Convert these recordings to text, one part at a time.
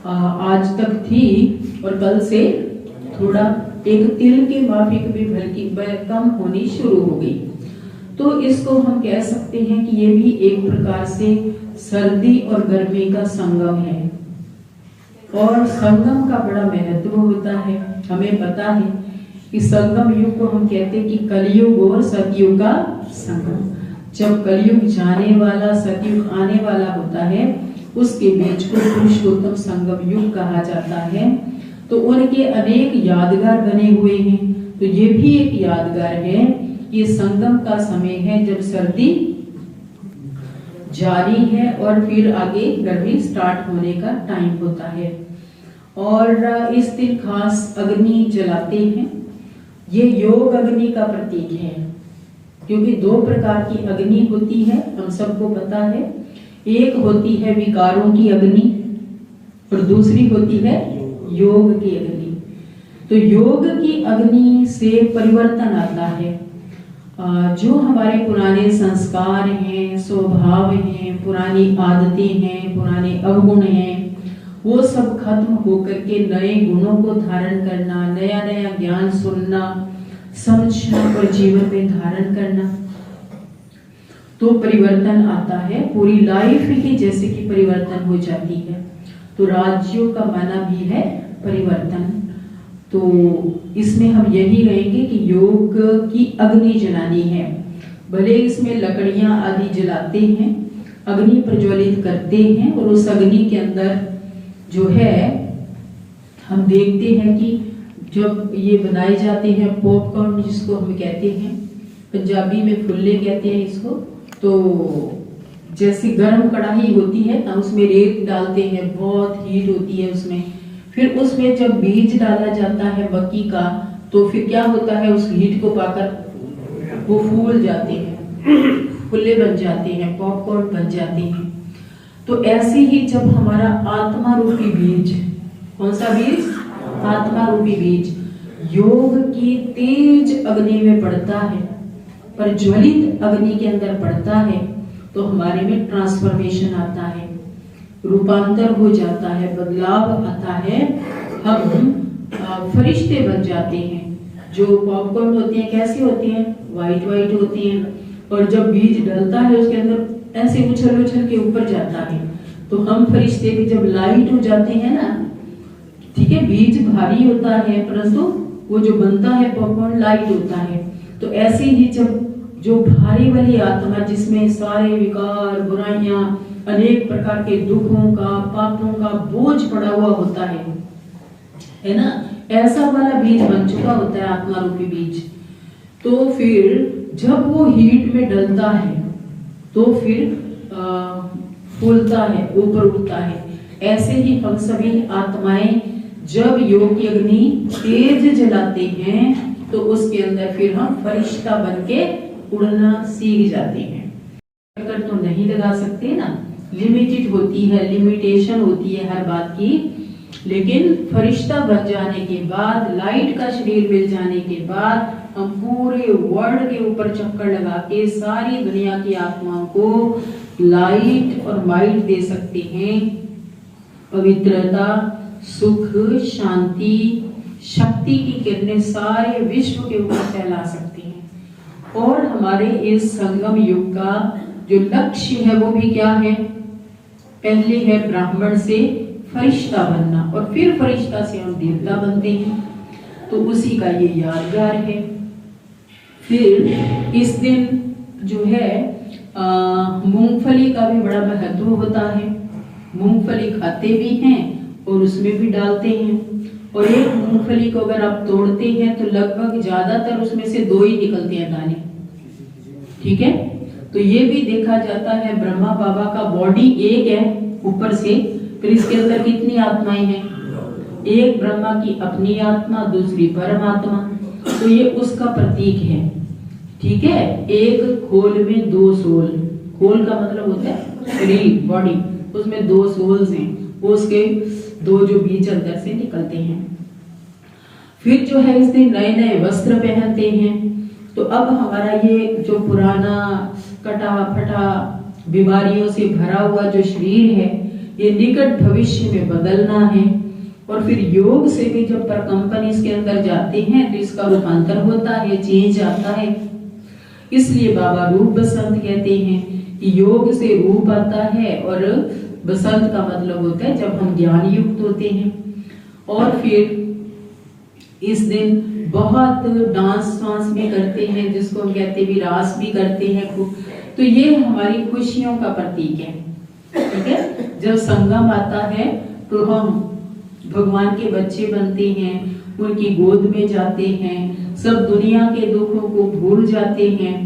आज तक थी और कल से थोड़ा एक तिल के माफिक भी बल्कि कम होनी शुरू हो गई। तो इसको हम कह सकते हैं कि ये भी एक प्रकार से सर्दी और गर्मी का संगम है और संगम का बड़ा महत्व होता है। हमें पता है कि संगम युग को हम कहते हैं कि कलयुग और सतयुग का संगम। जब कलयुग जाने वाला सतयुग आने वाला होता है उसके बीच को पुरुषोत्तम संगम युग कहा जाता है। तो उनके अनेक यादगार बने हुए हैं। तो ये भी एक यादगार है। ये संगम का समय है जब सर्दी जारी है और फिर आगे गर्मी स्टार्ट होने का टाइम होता है। और इस दिन खास अग्नि जलाते हैं। ये योग अग्नि का प्रतीक है क्योंकि दो प्रकार की अग्नि होती है, हम सबको पता है। एक होती है विकारों की अग्नि और दूसरी होती है योग की अग्नि। तो योग की अग्नि से परिवर्तन आता है। जो हमारे पुराने संस्कार हैं, स्वभाव हैं, पुरानी आदतें हैं, पुराने अवगुण हैं, वो सब खत्म होकर के नए गुणों को धारण करना, नया नया ज्ञान सुनना, समझना और जीवन में धारण करना, तो परिवर्तन आता है। पूरी लाइफ की जैसे कि परिवर्तन हो जाती है। तो राजयोग का माना भी है परिवर्तन। तो इसमें हम यही रहेंगे कि योग की अग्नि जलानी है। भले इसमें लकड़ियां आदि जलाते हैं, अग्नि प्रज्वलित करते हैं और उस अग्नि के अंदर जो है हम देखते हैं कि जब ये बनाए जाते हैं पॉपकॉर्न जिसको हम कहते हैं, पंजाबी में फुल्ले कहते हैं इसको। तो जैसे गर्म कढ़ाई होती है ना, उसमें रेत डालते हैं, बहुत हीट होती है उसमें। फिर उसमें जब बीज डाला जाता है मक्की का तो फिर क्या होता है, उस हीट को पाकर वो फूल जाते हैं, फुल्ले बन जाते हैं, पॉपकॉर्न बन जाते हैं। तो ऐसे ही जब हमारा आत्मा रूपी बीज, कौन सा बीज? आत्मा रूपी बीज योग की तेज अग्नि में पड़ता है, प्रज्वलित अग्नि के अंदर पड़ता है, तो हमारे में ट्रांसफॉर्मेशन आता है, रूपांतर हो जाता है, बदलाव आता है। हम फरिश्ते बन जाते हैं। जो पॉपकॉर्न होते हैं कैसे होते हैं? वाइट वाइट होते हैं। और जब बीज डलता है उसके अंदर ऐसे उछल उछल के ऊपर जाता है। तो हम फरिश्ते भी जब लाइट हो जाते हैं ना, ठीक है, बीज भारी होता है परंतु वो जो बनता है पॉपकॉर्न लाइट होता है। तो ऐसे ही जब जो भारी वाली आत्मा जिसमें सारे विकार, बुराइयां, अनेक प्रकार के दुखों का, पापों का बोझ पड़ा हुआ होता है ना, ऐसा वाला बीज बन चुका होता है आत्मा रूपी बीज। तो फिर जब वो हीट में डलता है तो फिर फूलता है, ऊपर उठता है। ऐसे ही हम सभी आत्माएं जब योग की अग्नि तेज जलाते हैं तो उसके अंदर फिर हम फरिश्ता बनके उड़ना सीख जाते हैं। कर तो नहीं लगा सकते ना, लिमिटेड होती है, लिमिटेशन होती है हर बात की। लेकिन फरिश्ता बन जाने के बाद, लाइट का शरीर मिल जाने के बाद हम पूरे वर्ल्ड के ऊपर चक्कर लगा के सारी दुनिया की आत्माओं को लाइट और माइट दे सकते हैं। पवित्रता, सुख, शांति, शक्ति की किरणें सारे विश्व के ऊपर फैला सकती हैं। और हमारे इस संगम युग का जो लक्ष्य है वो भी क्या है? पहले है ब्राह्मण से फरिश्ता बनना और फिर फरिश्ता से हम देवता बनते हैं। तो उसी का ये यादगार है। फिर इस दिन जो है मूंगफली का भी बड़ा महत्व होता है। मूंगफली खाते भी हैं और उसमें भी डालते हैं। और एक मूंगफली को अगर आप तोड़ते हैं तो लगभग ज्यादातर उसमें से 2 ही निकलते हैं दाने, ठीक है। तो ये भी देखा जाता है, ब्रह्मा बाबा का बॉडी एक है ऊपर से, फिर इसके अंदर कितनी आत्माएं हैं? एक ब्रह्मा की अपनी आत्मा, दूसरी परमात्मा। तो ये उसका प्रतीक है, ठीक है। एक खोल में 2 सोल, खोल का मतलब होता है शरीर, बॉडी, उसमें 2 सोल्स हैं, उसके 2 जो बीज अंदर से निकलते हैं। फिर जो है इस दिन नए नए वस्त्र पहनते हैं। तो अब हमारा ये जो पुराना कटा फटा बीमारियों से भरा हुआ जो शरीर है ये निकट भविष्य में बदलना है। और फिर योग से भी जब प्रकंपन इसके अंदर जाते हैं तो इसका रूपांतर होता है, चेंज आता है। इसलिए बाबा रूप बसंत कहते हैं कि योग से रूप आता है, और बसंत का मतलब होता है जब हम ज्ञान युक्त होते हैं। और फिर इस दिन बहुत डांस वांस भी करते हैं, जिसको हम कहते हैं विरास भी करते हैं खूब। तो ये हमारी खुशियों का प्रतीक है, ठीक है। जब संगम आता है तो हम भगवान के बच्चे बनते हैं, उनकी गोद में जाते हैं, सब दुनिया के दुखों को भूल जाते हैं,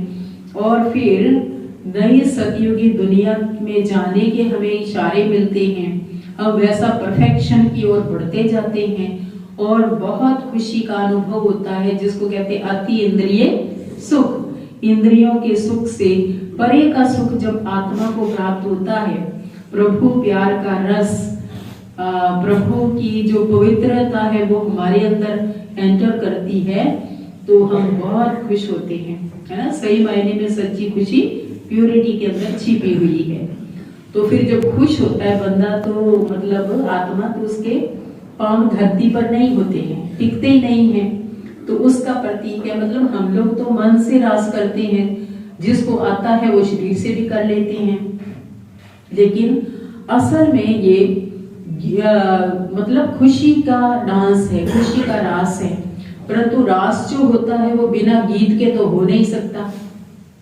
और फिर नई सतयुगी दुनिया में जाने के हमें इशारे मिलते हैं। हम वैसा परफेक्शन की ओर बढ़ते जाते हैं, और बहुत खुशी का अनुभव होता है, जिसको कहते हैं अति इंद्रिय सुख। इंद्रियों के सुख से परे का सुख जब आत्मा को प्राप्त होता है, प्रभु प्यार का रस, प्रभु की जो पवित्रता है वो हमारे अंदर एंटर करती है, तो हम बहुत खुश होते हैं, है ना। सही मायने में सच्ची खुशी प्योरिटी के अंदर छिपी हुई है। तो फिर जब खुश होता है बंदा, तो मतलब आत्मा, तो उसके पांव धरती पर नहीं होते हैं, टिकते ही नहीं है। तो उसका प्रतीक है, मतलब हम लोग तो मन से रास करते हैं, जिसको आता है वो शरीर से भी कर लेते हैं, लेकिन असल में ये मतलब खुशी का डांस है, खुशी का रास है। परंतु रास जो होता है वो बिना गीत के तो हो नहीं सकता।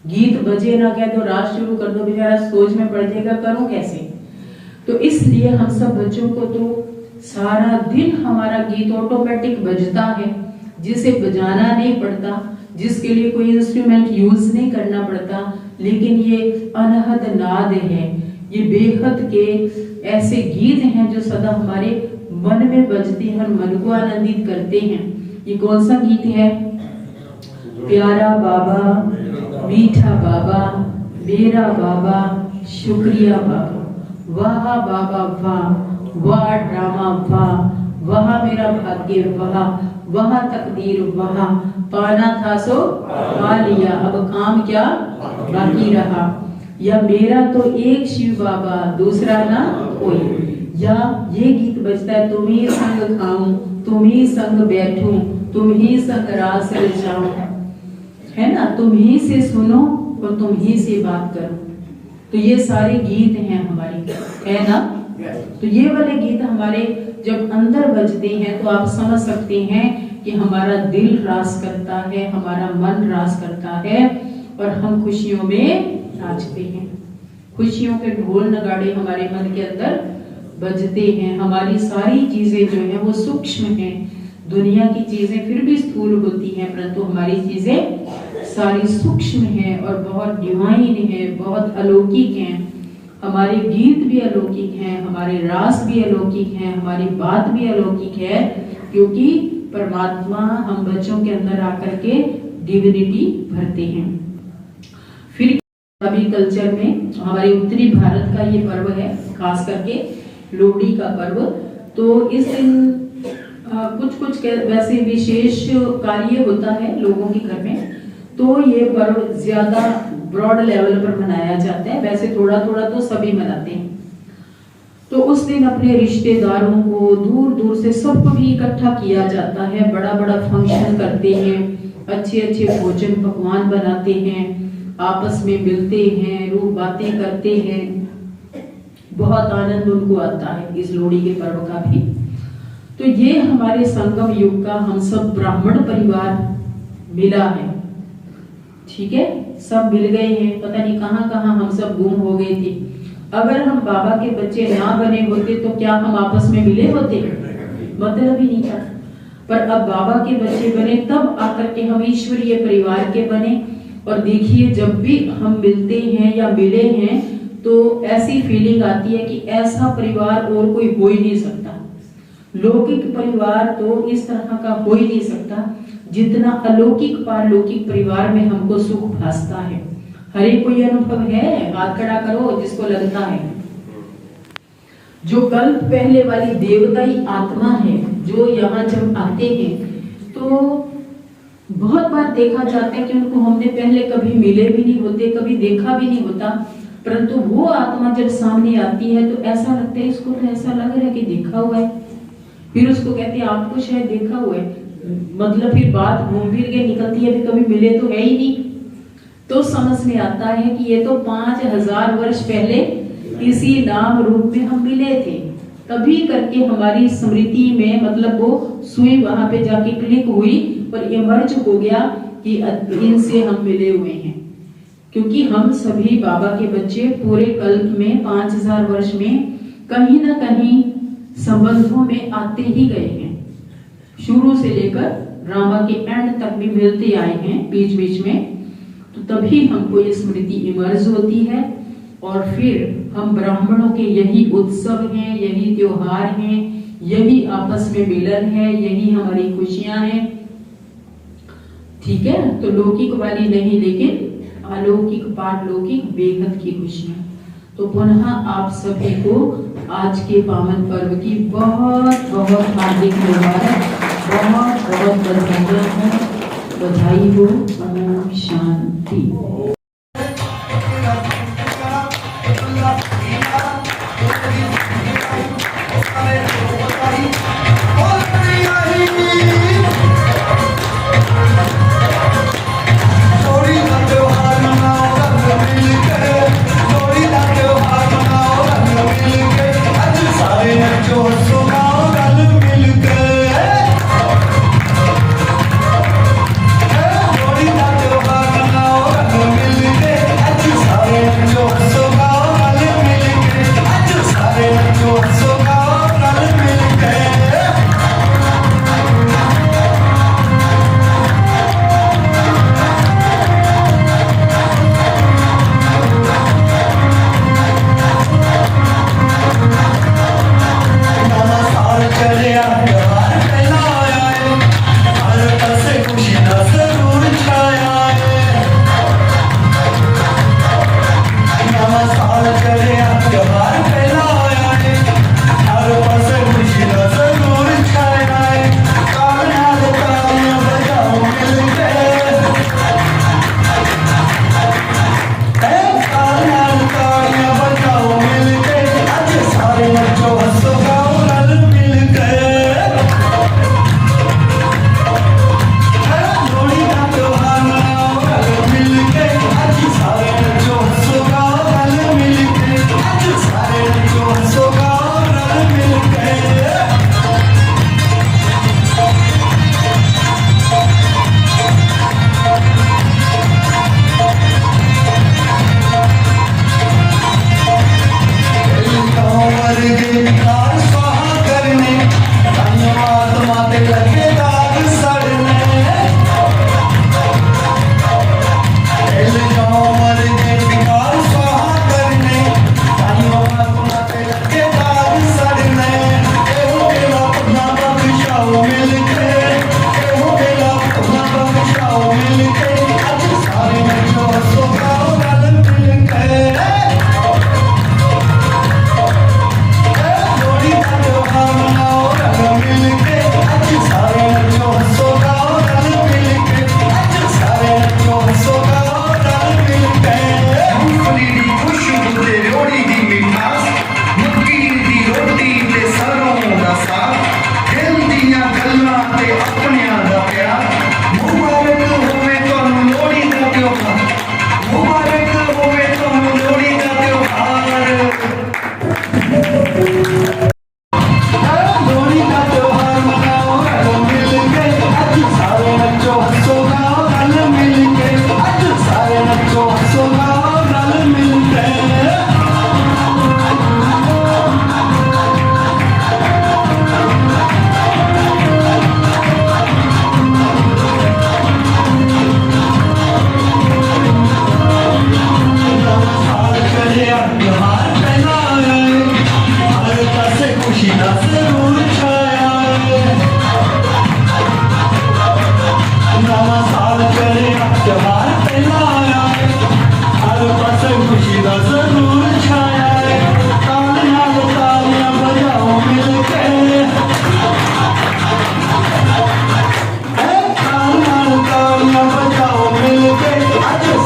गीत बजे ना कह दो रास शुरू कर दो, बेचारा सोच में पड़ जाएगा, करूं कैसे। तो इसलिए हम सब बच्चों को तो सारा दिन हमारा गीत ऑटोमेटिक बजता है, जिसे बजाना नहीं पड़ता, जिसके लिए कोई इंस्ट्रूमेंट यूज नहीं करना पड़ता, लेकिन ये अनहद नाद है, ये बेहद के ऐसे गीत हैं जो सदा हमारे मन में बजते हैं और मन को आनंदित करते हैं। ये कौन सा गीत है? प्यारा बाबा, मीठा बाबा, मेरा बाबा, शुक्रिया बाबा, वाह बाबा वाह, वाह ड्रामा वाह, वाह मेरा भाग्य वाह, वाह तकदीर वाह, पाना था सो पा लिया, अब काम क्या बाकी रहा। या मेरा तो एक शिव बाबा, दूसरा ना कोई। या ये गीत बजता है, तुम ही संग खाऊं, तुम ही संग बैठूं, तुम ही संग रास रचाऊं, है ना। तुम ही से सुनो और तुम ही से बात करो। तो ये सारे गीत हैं हमारे, है ना। तो ये वाले गीत हमारे जब अंदर बजते हैं तो आप समझ सकते हैं कि हमारा दिल रास करता है, हमारा मन रास करता है, और हम खुशियों में नाचते हैं। खुशियों के ढोल नगाड़े हमारे मन के अंदर बजते हैं। हमारी सारी चीजें जो है वो सूक्ष्म हैं। दुनिया की चीजें फिर भी स्थूल होती हैं, परंतु हमारी चीजें सारी सूक्ष्म हैं और बहुत डिवाइन है, बहुत अलौकिक हैं। हमारे गीत भी अलौकिक हैं, हमारे रास भी अलौकिक हैं, हमारी बात भी अलौकिक है, क्योंकि परमात्मा हम बच्चों के अंदर आकर के डिविनिटी भरते हैं। फिर अभी कल्चर में हमारे उत्तरी भारत का ये पर्व है, खास करके लोहड़ी का पर्व। तो इस दिन कुछ वैसे विशेष कार्य होता है लोगों के घर में, तो ये पर्व ज्यादा ब्रॉड लेवल पर मनाया जाता है। वैसे थोड़ा थोड़ा तो सभी मनाते हैं। तो उस दिन अपने रिश्तेदारों को दूर दूर से सबको भी इकट्ठा किया जाता है, बड़ा बड़ा फंक्शन करते हैं, अच्छे अच्छे भोजन पकवान बनाते हैं, आपस में मिलते हैं, रूह बातें करते हैं। बहुत आनंद उनको आता है इस लोहड़ी के पर्व का भी। तो ये हमारे संगम युग का हम सब ब्राह्मण परिवार मिला है, ठीक है। सब मिल गए हैं, पता नहीं कहां कहां हम सब गुम हो गए थे। अगर हम बाबा के बच्चे ना बने होते तो क्या हम आपस में मिले होते? मतलब ही नहीं था। पर अब बाबा के बच्चे बने, तब आकर के हम ईश्वरीय परिवार के बने। और देखिए, जब भी हम मिलते हैं या मिले हैं तो ऐसी फीलिंग आती है कि ऐसा परिवार और कोई हो ही नहीं सकता। लौकिक परिवार तो इस तरह का हो ही नहीं सकता जितना अलौकिक पारलौकिक परिवार में हमको सुख भासता है। हर एक कोई अनुभव है? हाथ खड़ा करो जिसको लगता है। जो कल्प पहले वाली देवताई आत्मा है, जो यहाँ जब आते हैं तो बहुत बार देखा जाता है कि उनको हमने पहले कभी मिले भी नहीं होते, कभी देखा भी नहीं होता, परंतु वो आत्मा जब सामने आती है तो ऐसा लगता है, इसको तो ऐसा लग रहा है कि देखा हुआ है। फिर उसको कहते हैं आपको शायद देखा हुआ है, मतलब फिर बात घूम फिर के निकलती है, कभी मिले तो है ही नहीं। तो समझ में आता है कि ये तो 5000 वर्ष पहले इसी नाम रूप में हम मिले थे, तभी करके हमारी स्मृति में मतलब वो सुई वहां पे जाके क्लिक हुई और इमर्ज हो गया कि इनसे हम मिले हुए हैं। क्योंकि हम सभी बाबा के बच्चे पूरे कल्प में 5000 वर्ष में कहीं ना कहीं संबंधों में आते ही गए हैं। शुरू से लेकर ड्रामा के एंड तक भी मिलते आए हैं बीच बीच में। तो तभी हमको ये स्मृति इमर्ज होती है और फिर हम ब्राह्मणों के यही उत्सव हैं, यही त्योहार हैं, यही आपस में मिलन है, यही हमारी खुशियां हैं। ठीक है, तो लौकिक वाली नहीं लेकिन अलौकिक पारलौकिक बेहद की खुशियां। तो पुनः आप सभी को आज के पावन पर्व की बहुत बहुत हार्दिक मुबारक, बहुत बहुत बधाई हो। ओम शांति।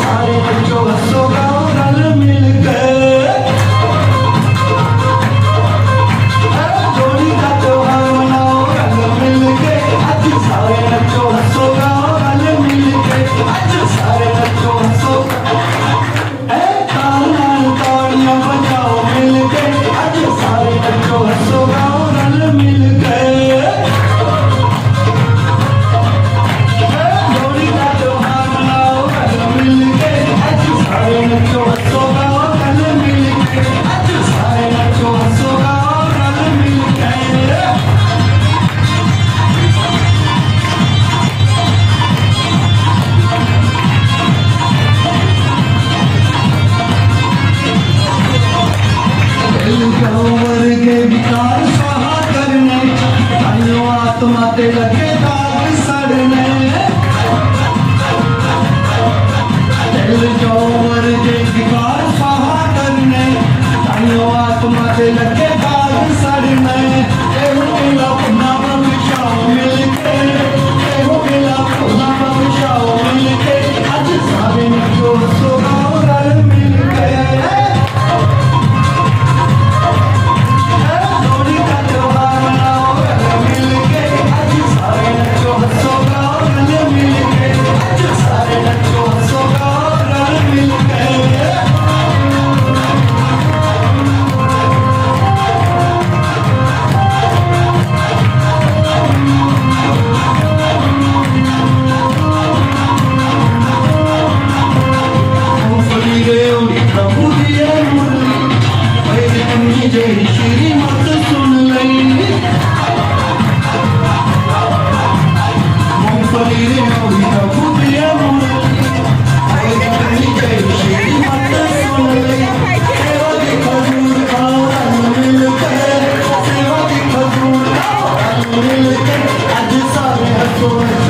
सारे बच्चों हंसो गाओ रल मिल के। ते लगे दाग सड़ने दिल जो वर्जे विकार सहा करने ताइयों आत्मा ते लगे दाग सड़ने एहो मिला पुना बख्शाओ मिलके एहो मिला पुना बख्शाओ मिलके आज सारे जो सोगाओ रल मिलके लोहड़ी का त्योहार मनाओ रल मिलके आज सारे जो सोगाओ रल मिलके आज सारे जो सोगाओ रल मिलके मूंगफली रेवड़ी प्रभु दिए मुरली मेरी अपनी जय श्री मत सुन लई मूंगफली रेवड़ी प्रभु दिए मुरली मेरी अपनी जय श्री मत सुन लई सेवा की खजूर खाओ रल मिलके सेवा की खजूर खाओ रल मिलके आज सारे हंसो